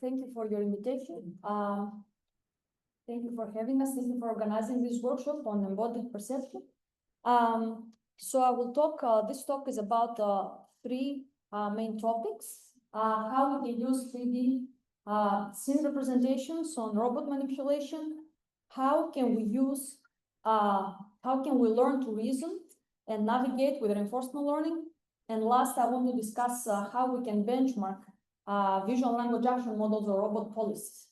thank you for your invitation. Thank you for having us. Thank you for organizing this workshop on embodied perception. So I will talk, this talk is about three main topics. How we can use 3D scene representations on robot manipulation. How can we use, how can we learn to reason and navigate with reinforcement learning? And last, I want to discuss how we can benchmark visual language action models or robot policies.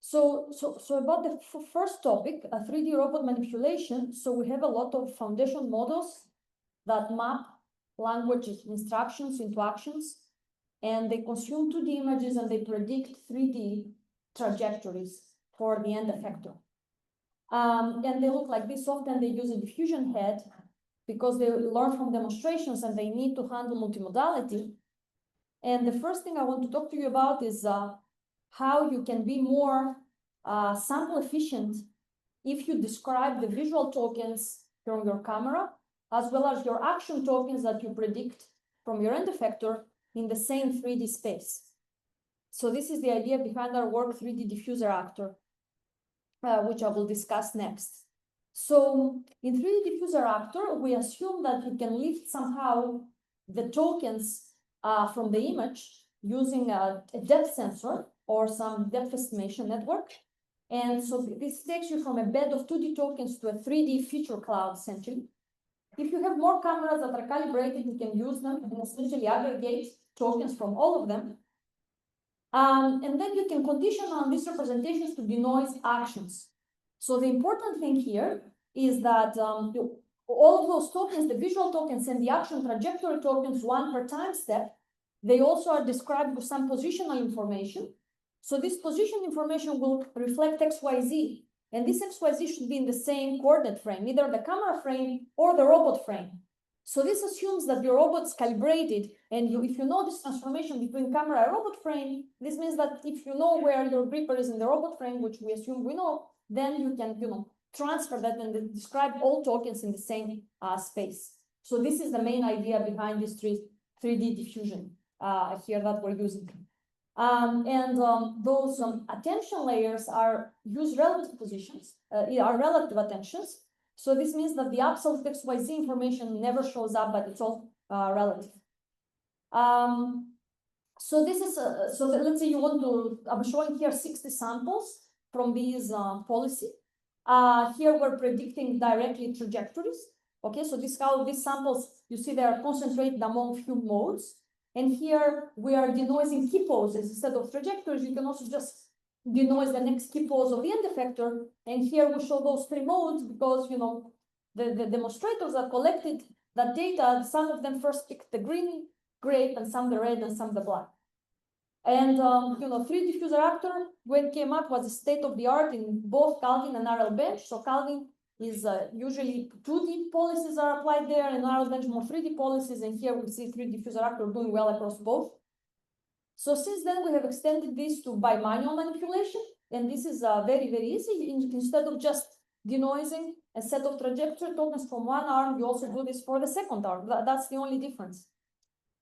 So about the first topic, 3D robot manipulation. So we have a lot of foundation models that map language instructions into actions, and they consume 2D images and they predict 3D trajectories for the end effector. And they look like this. Often they use a diffusion head because they learn from demonstrations and they need to handle multimodality. And the first thing I want to talk to you about is how you can be more sample efficient if you describe the visual tokens from your camera, as well as your action tokens that you predict from your end effector in the same 3D space. So this is the idea behind our work, 3D diffuser actor, which I will discuss next. So in 3D diffuser actor, we assume that you can lift somehow the tokens from the image using a depth sensor or some depth estimation network. And so this takes you from a bed of 2D tokens to a 3D feature cloud, essentially. If you have more cameras that are calibrated, you can use them and essentially aggregate tokens from all of them. And then you can condition on these representations to denoise actions. So the important thing here is that all of those tokens, the visual tokens and the action trajectory tokens, one per time step, they also are described with some positional information. So this position information will reflect XYZ, and this XYZ should be in the same coordinate frame, either the camera frame or the robot frame. So this assumes that your robot's calibrated, and if you know this transformation between camera and robot frame, this means that if you know where your gripper is in the robot frame, which we assume we know, then you can transfer that and describe all tokens in the same space. So this is the main idea behind this 3D diffusion here that we're using. Those attention layers use relative positions, are relative attentions. So this means that the absolute XYZ information never shows up, but it's all relative. So this is, let's say you want to, I'm showing here 60 samples from these policy. Here we're predicting directly trajectories. Okay, so this how these samples, you see they are concentrated among few modes. And here we are denoising key poses instead of trajectories. You can also just denoise the next key pose of the end effector. And here we show those three modes because, the demonstrators that collected that data, some of them first picked the green grape and some the red and some the black. And, 3D diffuser actor, when it came up, was a state of the art in both Calvin and RL bench. So Calvin is usually 2D policies are applied there, and RL bench more 3D policies. And here we see 3D diffuser actor doing well across both. So since then, we have extended this to bimanual manipulation. And this is very, very easy. Instead of just denoising a set of trajectory tokens from one arm, you also do this for the second arm. That's the only difference.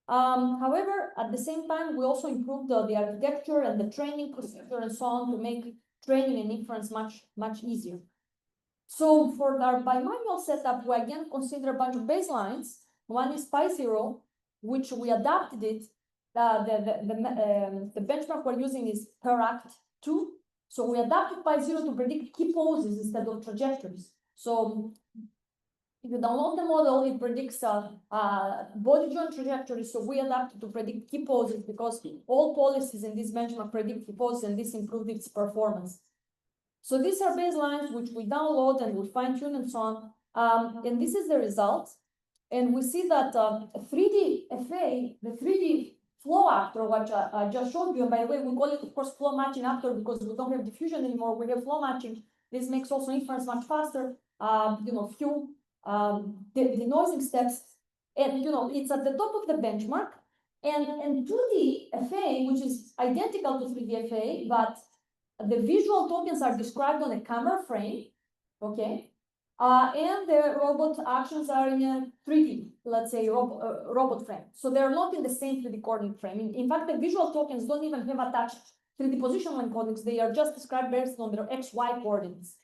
However, at the same time, we also improved the architecture and the training procedure and so on to make training and inference much easier. So for our bimanual setup, we again consider a bunch of baselines. One is pi0, which we adapted it. The benchmark we're using is per act 2. So we adapted pi0 to predict key poses instead of trajectories. So if you download the model, it predicts body joint trajectories. So we adapted to predict key poses because all policies in this benchmark predict key poses, and this improved its performance. So these are baselines which we download and we fine tune and so on. And this is the result. And we see that 3D FA, the 3D flow actor, which I just showed you, and by the way, we call it, of course, flow matching actor because we don't have diffusion anymore. We have flow matching. This makes also inference much faster. Few denoising steps, and it's at the top of the benchmark. And 2D FA, which is identical to 3D FA, but the visual tokens are described on a camera frame. Okay, And the robot actions are in a 3D, let's say, robot frame. So they're not in the same 3D coordinate frame. In fact, the visual tokens don't even have attached 3D position line coordinates. They are just described based on their XY coordinates.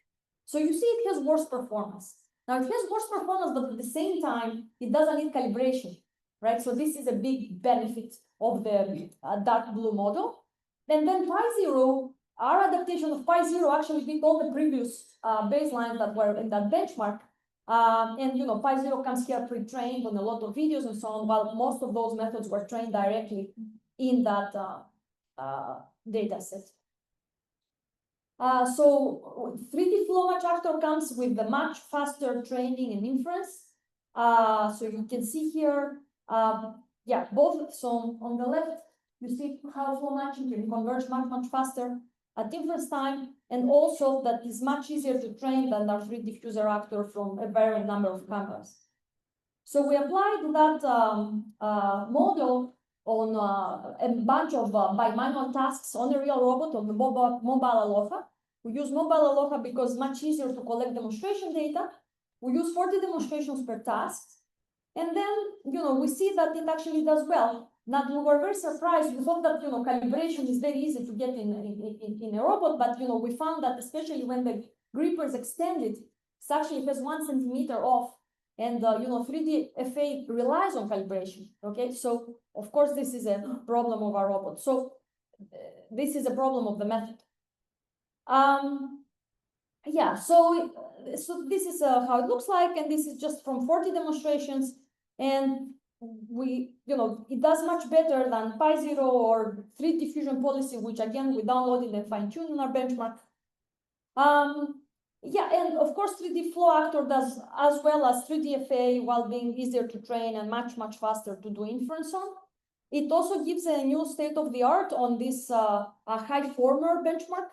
So you see it has worse performance. Now it has worse performance, but at the same time, it doesn't need calibration, right? So this is a big benefit of the dark blue model. And then Pi0, our adaptation of Pi0 actually beat all the previous baselines that were in that benchmark. And you know, Pi0 comes here pre-trained on a lot of videos and so on, while most of those methods were trained directly in that data set. So 3D flow match actor comes with the much faster training and inference. So you can see here, yeah, both. So on the left, you see how flow matching can converge much faster at inference time, and also that is much easier to train than our 3D diffuser actor from a varying number of cameras. So we applied that model on a bunch of bimanual tasks on a real robot on the mobile Aloha. We use mobile Aloha because it's much easier to collect demonstration data. We use 40 demonstrations per task. And then, you know, we see that it actually does well. Now, we were very surprised. We thought that, you know, calibration is very easy to get in a robot, but, you know, we found that especially when the gripper is extended, it actually has 1 centimeter off. And, you know, 3D FA relies on calibration, okay? So, of course, this is a problem of our robot. So, this is a problem of the method. Yeah, so this is how it looks like, and this is just from 40 demonstrations. And we, you know, it does much better than Pi0 or 3D diffusion policy, which again, we downloaded and fine-tuned in our benchmark. Yeah, and of course, 3D flow actor does as well as 3D FA while being easier to train and much faster to do inference on. It also gives a new state of the art on this high former benchmark.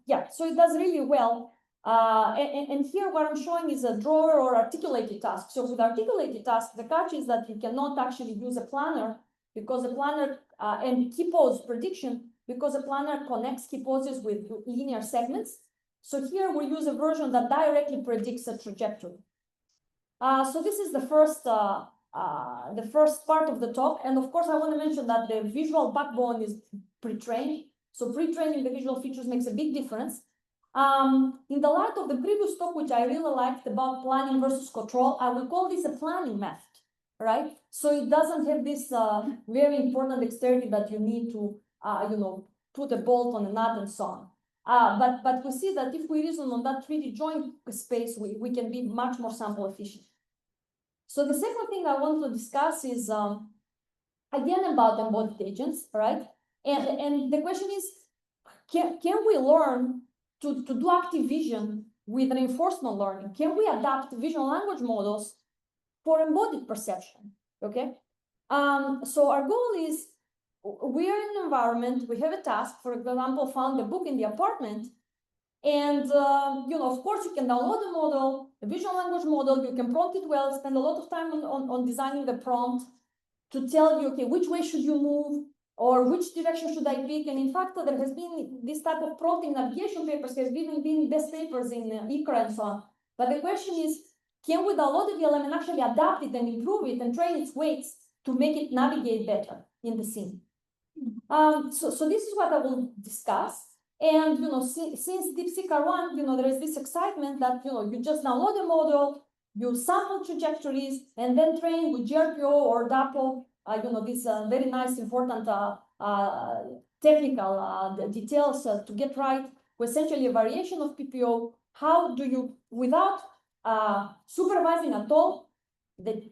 Yeah, so it does really well. And here what I'm showing is a drawer or articulated task. So with articulated task, the catch is that you cannot actually use a planner because the planner and key pose prediction, because the planner connects key poses with linear segments. So here we use a version that directly predicts a trajectory. So this is the first part of the talk. And of course, I want to mention that the visual backbone is pre-trained. So pre-training the visual features makes a big difference. In the light of the previous talk, which I really liked about planning versus control, I will call this a planning method, right? So it doesn't have this very important dexterity that you need to, you know, put a bolt on a nut and so on. But we see that if we reason on that 3D joint space, we can be much more sample efficient. So the second thing I want to discuss is, again, about embodied agents, right? And the question is, can we learn to do active vision with reinforcement learning? Can we adapt vision language models for embodied perception, okay? So our goal is, we are in an environment, we have a task, for example, found a book in the apartment, and, you know, of course, you can download a model, a visual language model, you can prompt it well, spend a lot of time on designing the prompt to tell you, okay, which way should you move, or which direction should I pick? And in fact, there has been this type of prompting navigation papers, has been best papers in ICRA and so on. But the question is, can we download the VLM and actually adapt it and improve it and train its weights to make it navigate better in the scene? So this is what I will discuss. And, you know, since DeepSeek R1, you know, there is this excitement that, you know, you just download a model, you sample trajectories, and then train with GRPO or DAPO, you know, these very nice, important technical details to get right, with essentially a variation of PPO. How do you, without supervising at all the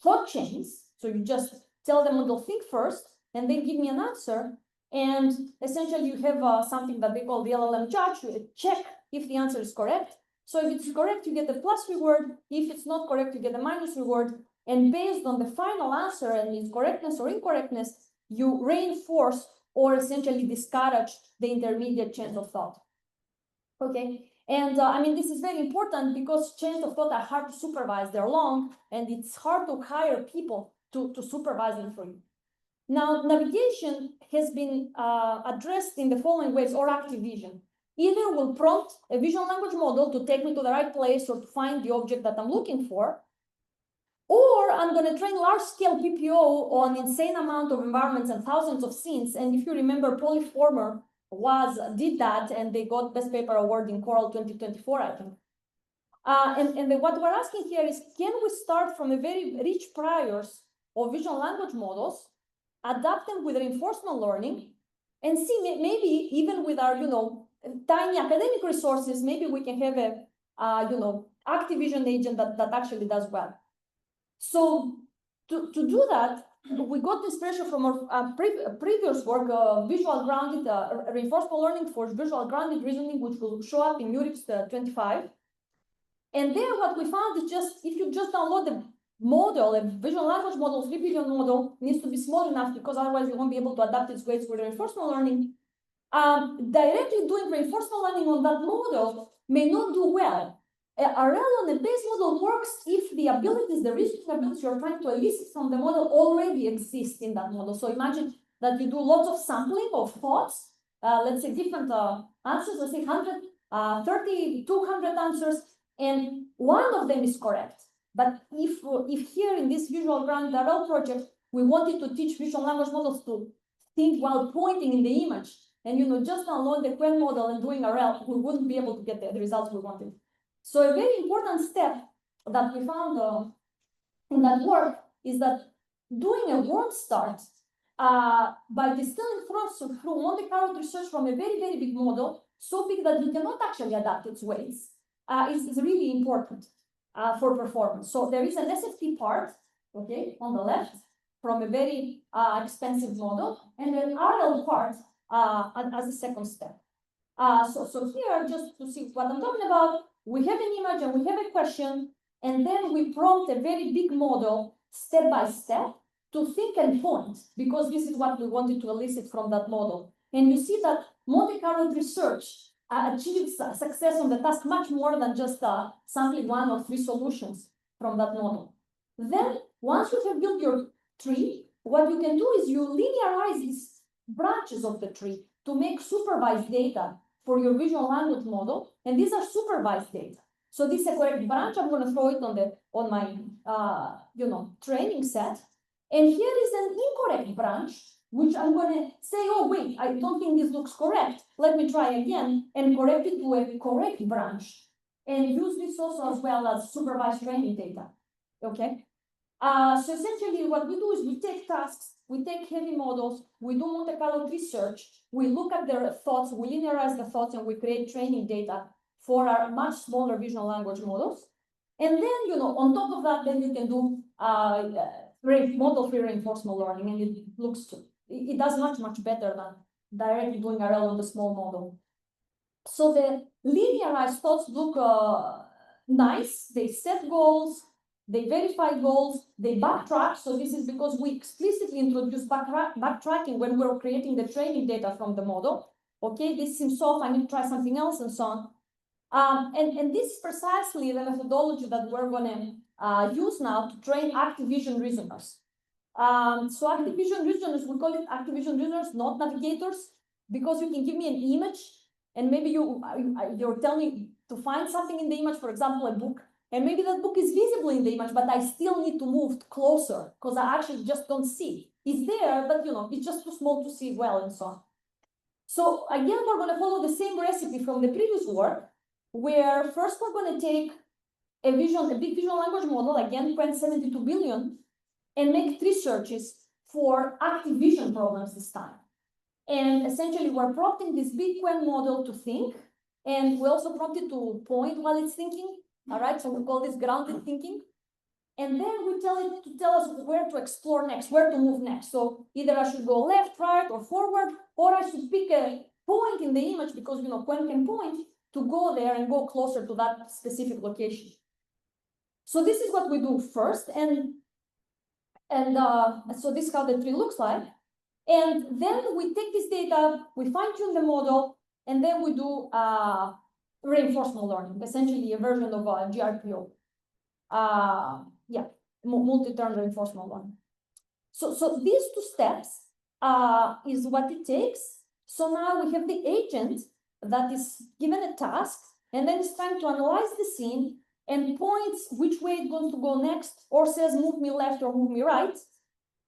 thought chains, so you just tell the model think first, and then give me an answer, and essentially you have something that they call the LLM judge, you check if the answer is correct. So if it's correct, you get a plus reward. If it's not correct, you get a minus reward. And based on the final answer and its correctness or incorrectness, you reinforce or essentially discourage the intermediate chains of thought. Okay, and I mean, this is very important because chains of thought are hard to supervise. They're long, and it's hard to hire people to supervise them for you. Now, navigation has been addressed in the following ways, or active vision. either will prompt a vision language model to take me to the right place or to find the object that I'm looking for, or I'm going to train large-scale PPO on insane amount of environments and thousands of scenes. And if you remember, Polyformer did that, and they got Best Paper Award in Coral 2024, I think. What we're asking here is, can we start from a very rich priors of visual language models, adapt them with reinforcement learning, and see maybe even with our, tiny academic resources, maybe we can have a, active vision agent that actually does well. So to do that, we got inspiration from our previous work, visual grounded reinforcement learning for visual grounded reasoning, which will show up in URIPS 25. And there, what we found is just if you just download the model, a visual language model, 3 billion model needs to be small enough because otherwise you won't be able to adapt its weights with reinforcement learning. Directly doing reinforcement learning on that model may not do well. A RL on a base model works if the abilities, the reasoning abilities you're trying to elicit from the model already exist in that model. So imagine that you do lots of sampling of thoughts, let's say different answers, let's say 100, 30, 200 answers, and one of them is correct. But if here in this visual grounded RL project, we wanted to teach visual language models to think while pointing in the image, and just download the Quen model and doing RL, we wouldn't be able to get the results we wanted. So a very important step that we found in that work is that doing a warm start by distilling through Monte Carlo research from a very, very big model, so big that you cannot actually adapt its weights, is really important for performance. So there is an SFT part, okay, on the left from a very expensive model, and an RL part as a second step. So here, just to see what I'm talking about, we have an image and we have a question, and then we prompt a very big model step by step to think and point, because this is what we wanted to elicit from that model. And you see that Monte Carlo research achieves success on the task much more than just sampling 1 or 3 solutions from that model. Then, once you have built your tree, what you can do is you linearize these branches of the tree to make supervised data for your visual language model, and these are supervised data. So this is a correct branch. I'm going to throw it on my training set, and here is an incorrect branch, which I'm going to say, oh wait, I don't think this looks correct. Let me try again and correct it to a correct branch, and use this also as well as supervised training data. Okay. So essentially, what we do is we take tasks, we take heavy models, we do Monte Carlo research, we look at their thoughts, we linearize the thoughts, and we create training data for our much smaller visual language models. And then, on top of that, then you can do model-free reinforcement learning, and it does much, much better than directly doing RL on the small model. So the linearized thoughts look nice. They set goals, they verify goals, they backtrack. So this is because we explicitly introduced backtracking when we're creating the training data from the model. Okay, this seems off, I need to try something else, and so on. And this is precisely the methodology that we're going to use now to train active vision reasoners. So active vision reasoners, we call it active vision reasoners, not navigators, because you can give me an image, and maybe you're telling me to find something in the image, for example, a book, and maybe that book is visible in the image, but I still need to move closer because I actually just don't see. It's there, but it's just too small to see well, and so on. So again, we're going to follow the same recipe from the previous work, where first we're going to take a big visual language model, again, 72 billion, and make 3 searches for active vision problems this time. And essentially, we're prompting this big Quen model to think, and we also prompt it to point while it's thinking. All right, so we call this grounded thinking. And then we tell it to tell us where to explore next, where to move next. So either I should go left, right, or forward, or I should pick a point in the image because, Quen can point to go there and go closer to that specific location. So this is what we do first. And so this is how the tree looks like. And then we take this data, we fine tune the model, and then we do reinforcement learning, essentially a version of GRPO. Multi-turn reinforcement learning. So these 2 steps is what it takes. So now we have the agent that is given a task, and then it's trying to analyze the scene and points which way it's going to go next, or says move me left or move me right.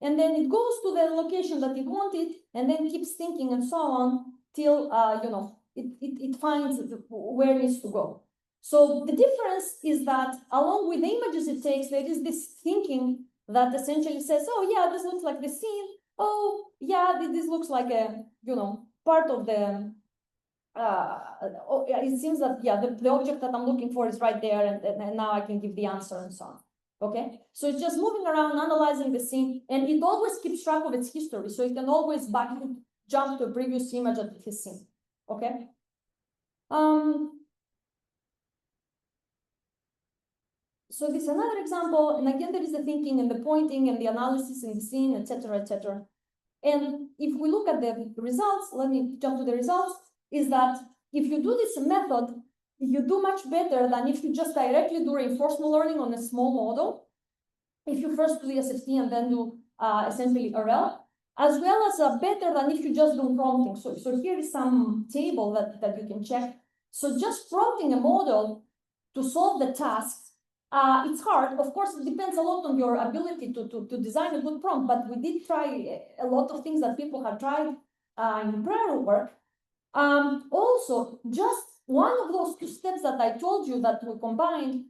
And then it goes to the location that it wanted, and then keeps thinking and so on till it finds where it needs to go. So the difference is that along with the images it takes, there is this thinking that essentially says, oh yeah, this looks like the scene. Oh yeah, this looks like a part of the. It seems that the object that I'm looking for is right there, and now I can give the answer and so on. Okay, so it's just moving around, analyzing the scene, and it always keeps track of its history, so it can always jump to a previous image that it has seen. Okay. So this is another example, and again there is the thinking and the pointing and the analysis in the scene, etc., etc. And if we look at the results, let me jump to the results, is that if you do this method, you do much better than if you just directly do reinforcement learning on a small model. If you first do the SFT and then do essentially RL, as well as better than if you just do prompting. So here is some table that you can check. So just prompting a model to solve the task, it's hard. Of course, it depends a lot on your ability to design a good prompt, but we did try a lot of things that people have tried in prior work. Also, just one of those two steps that I told you that we combined,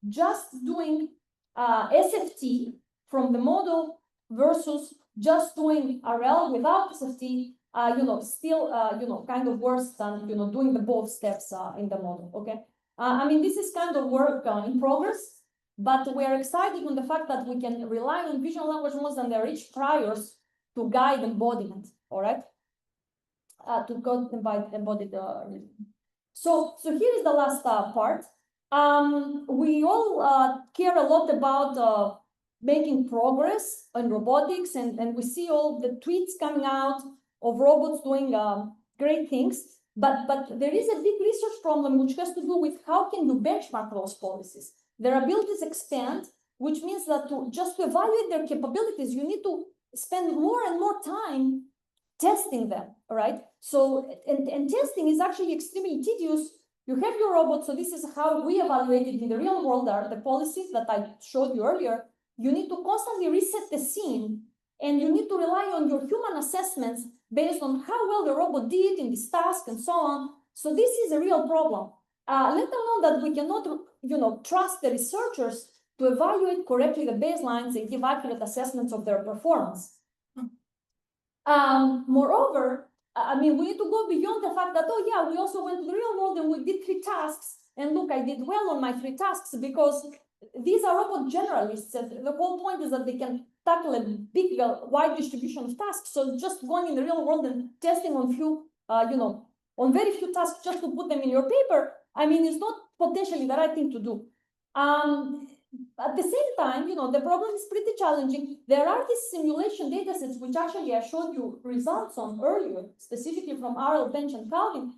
just doing SFT from the model versus just doing RL without SFT, still, kind of worse than, doing the both steps in the model, okay? I mean, this is kind of work in progress, but we're excited on the fact that we can rely on visual language models and their rich priors to guide embodiment, all right? To go by embodied. So here is the last part. We all care a lot about making progress in robotics, and we see all the tweets coming out of robots doing great things. But there is a big research problem which has to do with how can you benchmark those policies. Their abilities expand, which means that just to evaluate their capabilities, you need to spend more and more time testing them, right? So, and testing is actually extremely tedious. You have your robot, so this is how we evaluate it in the real world, are the policies that I showed you earlier. You need to constantly reset the scene, and you need to rely on your human assessments based on how well the robot did in this task and so on. So this is a real problem. Let alone that we cannot, trust the researchers to evaluate correctly the baselines and give accurate assessments of their performance. Moreover, I mean, we need to go beyond the fact that, oh yeah, we also went to the real world and we did 3 tasks, and look, I did well on my 3 tasks, because these are robot generalists, and the whole point is that they can tackle a big, wide distribution of tasks. So just going in the real world and testing on few, on very few tasks just to put them in your paper, I mean, it's not potentially the right thing to do. At the same time, the problem is pretty challenging. There are these simulation datasets, which actually I showed you results on earlier, specifically from RL Bench and Calvin.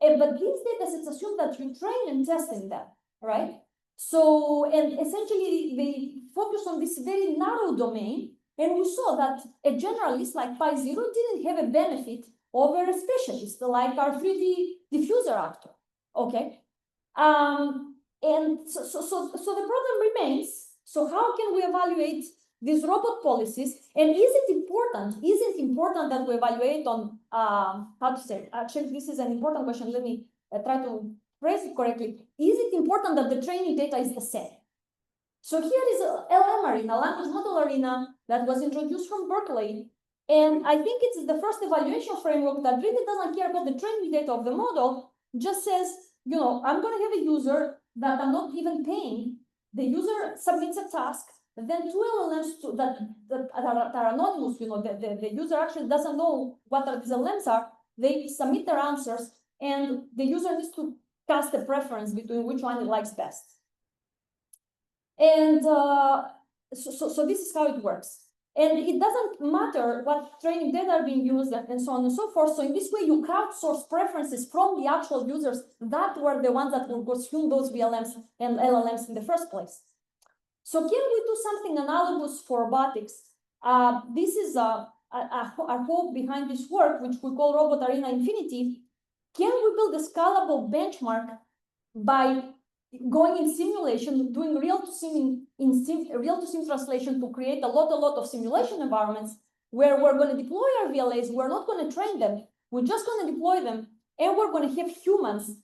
But these datasets assume that you train and test in them, right? So, and essentially they focus on this very narrow domain. And we saw that a generalist like Pi0 didn't have a benefit over a specialist like our 3D diffuser actor, okay? And so the problem remains. So how can we evaluate these robot policies? And isn't it important that we evaluate on, how to say, actually, this is an important question. Let me try to phrase it correctly. Is it important that the training data is the same? So here is a LM arena, language model arena, that was introduced from Berkeley. And I think it's the first evaluation framework that really doesn't care about the training data of the model, just says, I'm going to have a user that I'm not even paying. The user submits a task, then 2 LLMs that are anonymous, the user actually doesn't know what these LLMs are. They submit their answers, and the user needs to cast a preference between which one he likes best. And so this is how it works. And it doesn't matter what training data are being used and so on and so forth. So in this way, you crowdsource preferences from the actual users that were the ones that will consume those VLMs and LLMs in the first place. So can we do something analogous for robotics? This is our hope behind this work, which we call Robot Arena Infinity. can we build a scalable benchmark by going in simulation, doing real-to-sim real-to-sim translation to create a lot of simulation environments where we're going to deploy our VLAs. We're not going to train them. We're just going to deploy them, and we're going to have humans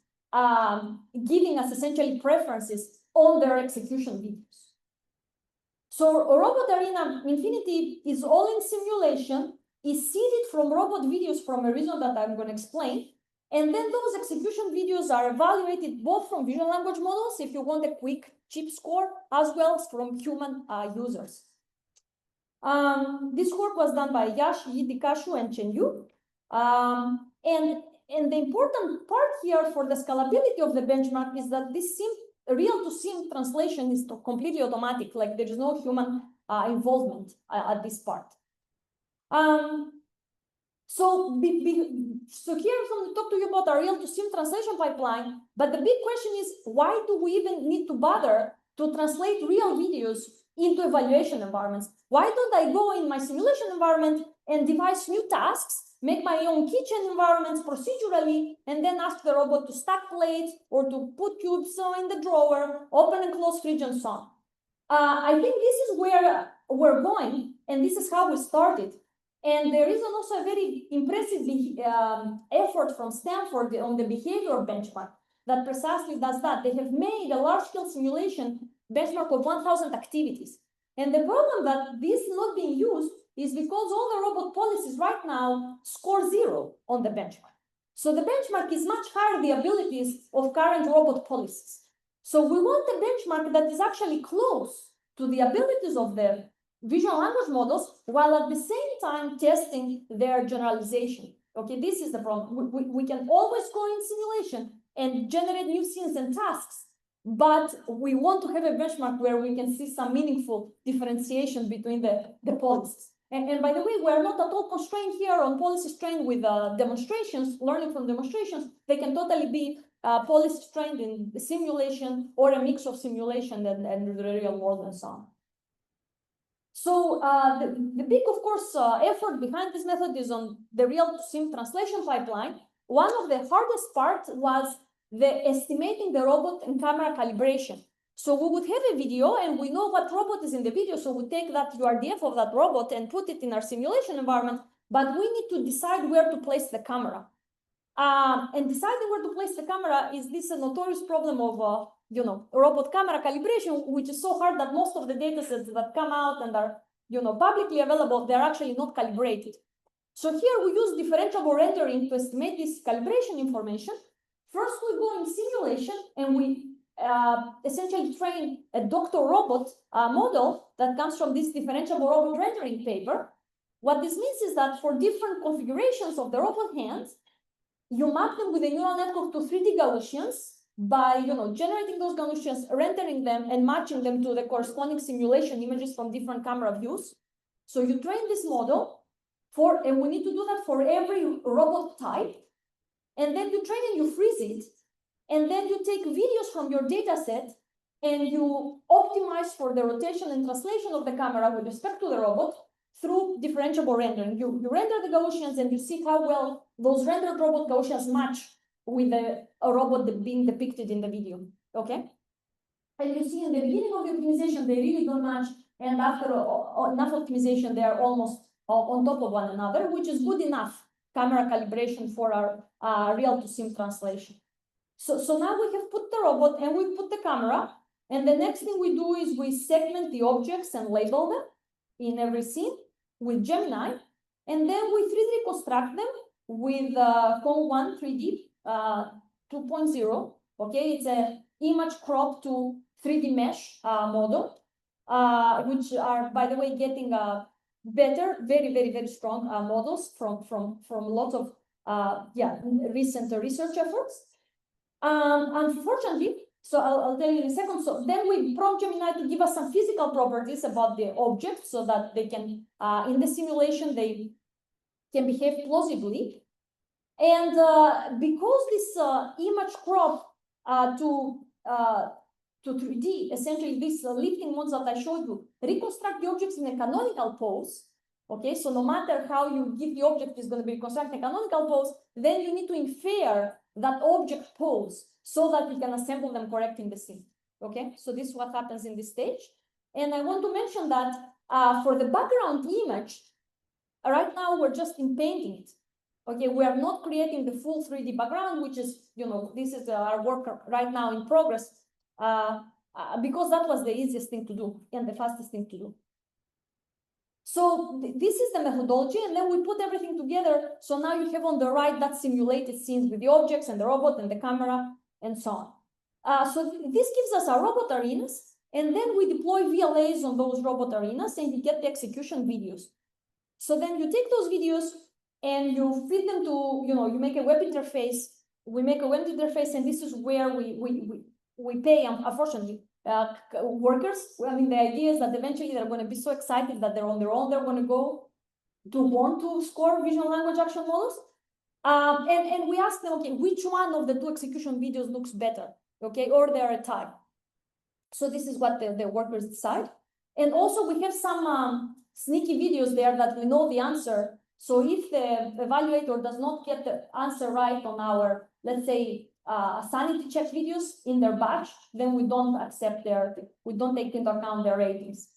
giving us essentially preferences on their execution videos. So Robot Arena Infinity is all in simulation, is seeded from robot videos from a reason that I'm going to explain. And then those execution videos are evaluated both from vision language models, if you want a quick, cheap score, as well as from human users. This work was done by Yash, Yidikashu, and Chen Yu. And the important part here for the scalability of the benchmark is that this real-to-sim translation is completely automatic, like there is no human involvement at this part. So here I'm going to talk to you about our real-to-sim translation pipeline, but the big question is, why do we even need to bother to translate real videos into evaluation environments? Why don't I go in my simulation environment and devise new tasks, make my own kitchen environments procedurally, and then ask the robot to stack plates or to put cubes in the drawer, open and close fridge, and so on? I think this is where we're going, and this is how we started. And there is also a very impressive effort from Stanford on the behavior benchmark that precisely does that. They have made a large-scale simulation benchmark of 1,000 activities. And the problem that this is not being used is because all the robot policies right now score 0 on the benchmark. So the benchmark is much higher the abilities of current robot policies. So we want a benchmark that is actually close to the abilities of the visual language models, while at the same time testing their generalization. Okay, this is the problem. We can always go in simulation and generate new scenes and tasks, but we want to have a benchmark where we can see some meaningful differentiation between the policies. And by the way, we're not at all constrained here on policies trained with demonstrations, learning from demonstrations. They can totally be policies trained in simulation or a mix of simulation and the real world and so on. So the big, of course, effort behind this method is on the real-to-sim translation pipeline. One of the hardest parts was the estimating the robot and camera calibration. So we would have a video and we know what robot is in the video. So we take that URDF of that robot and put it in our simulation environment, but we need to decide where to place the camera. And deciding where to place the camera is this a notorious problem of robot camera calibration, which is so hard that most of the data sets that come out and are publicly available, they're actually not calibrated. So here we use differentiable rendering to estimate this calibration information. First, we go in simulation and we essentially train a doctor robot model that comes from this differentiable robot rendering paper. What this means is that for different configurations of the robot hands, you map them with a neural network to 3D Gaussians by generating those Gaussians, rendering them, and matching them to the corresponding simulation images from different camera views. So you train this model and we need to do that for every robot type. And then you train and you freeze it. And then you take videos from your data set and you optimize for the rotation and translation of the camera with respect to the robot through differentiable rendering. You render the Gaussians and you see how well those rendered robot Gaussians match with a robot being depicted in the video, okay? And you see in the beginning of the optimization, they really don't match, and after enough optimization, they are almost on top of one another, which is good enough camera calibration for our real-to-sim translation. So now we have put the robot and we put the camera, and the next thing we do is we segment the objects and label them in every scene with Gemini, and then we 3D reconstruct them with Con1 3D 2.0. Okay, it's an image crop to 3D mesh model, which are, by the way, getting better, very strong models from lots of recent research efforts. Unfortunately, so I'll tell you in a second. So then we prompt Gemini to give us some physical properties about the object so that they can, in the simulation, they can behave plausibly. And because this image crop to 3D, essentially these lifting modes that I showed you, reconstruct the objects in a canonical pose, Okay, so no matter how you give the object is going to be constructing a canonical pose, then you need to infer that object pose so that you can assemble them correct in the scene. Okay, so this is what happens in this stage. And I want to mention that for the background image, right now we're just painting it. Okay, we are not creating the full 3D background, which is, this is our work right now in progress, because that was the easiest thing to do and the fastest thing to do. So this is the methodology, and then we put everything together. So now you have on the right that simulated scenes with the objects and the robot and the camera and so on. So this gives us our robot arenas, and then we deploy VLAs on those robot arenas, and you get the execution videos. So then you take those videos and you feed them to, you make a web interface. We make a web interface, and this is where we pay, unfortunately, workers. I mean, the idea is that eventually they're going to be so excited that they're on their own. They're going to go to want to score vision language action models. And we ask them, okay, which one of the two execution videos looks better? Okay, or they're a tie. So this is what the workers decide. And also we have some sneaky videos there that we know the answer. So if the evaluator does not get the answer right on our, let's say, sanity check videos in their batch, then we don't accept we don't take into account their ratings.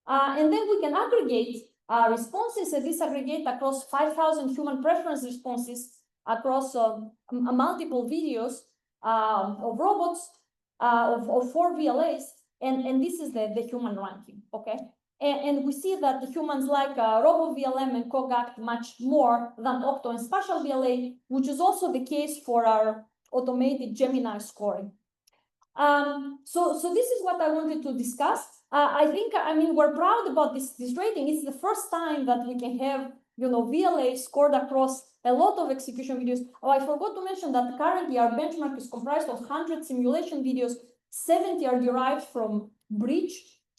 And then we can aggregate responses and disaggregate across 5,000 human preference responses across multiple videos of robots, of 4 VLAs, and this is the human ranking, okay? And we see that the humans like RoboVLM and CogAct much more than Octo and Spatial VLA, which is also the case for our automated Gemini scoring. So this is what I wanted to discuss. I mean, we're proud about this rating. It's the first time that we can have, VLA scored across a lot of execution videos. Oh, I forgot to mention that currently our benchmark is comprised of 100 simulation videos. 70 are derived from Bridge,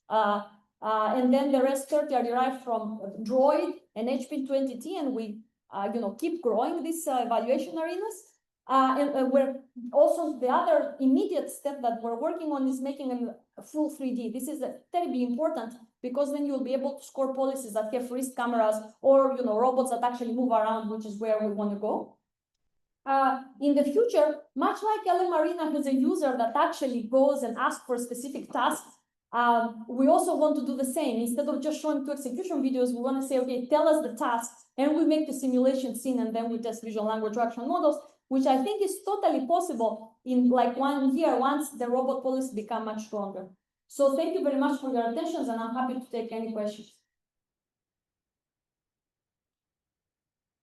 and then the rest 30 are derived from Droid and HP20T, and we, keep growing these evaluation arenas. And we're also, the other immediate step that we're working on is making a full 3D. This is terribly important because then you'll be able to score policies that have wrist cameras or, robots that actually move around, which is where we want to go. In the future, much like LM Arena has a user that actually goes and asks for specific tasks, we also want to do the same. Instead of just showing 2 execution videos, we want to say, okay, tell us the task, and we make the simulation scene, and then we test visual language action models, which I think is totally possible in like 1 year once the robot policies become much stronger. So thank you very much for your attention, and I'm happy to take any questions.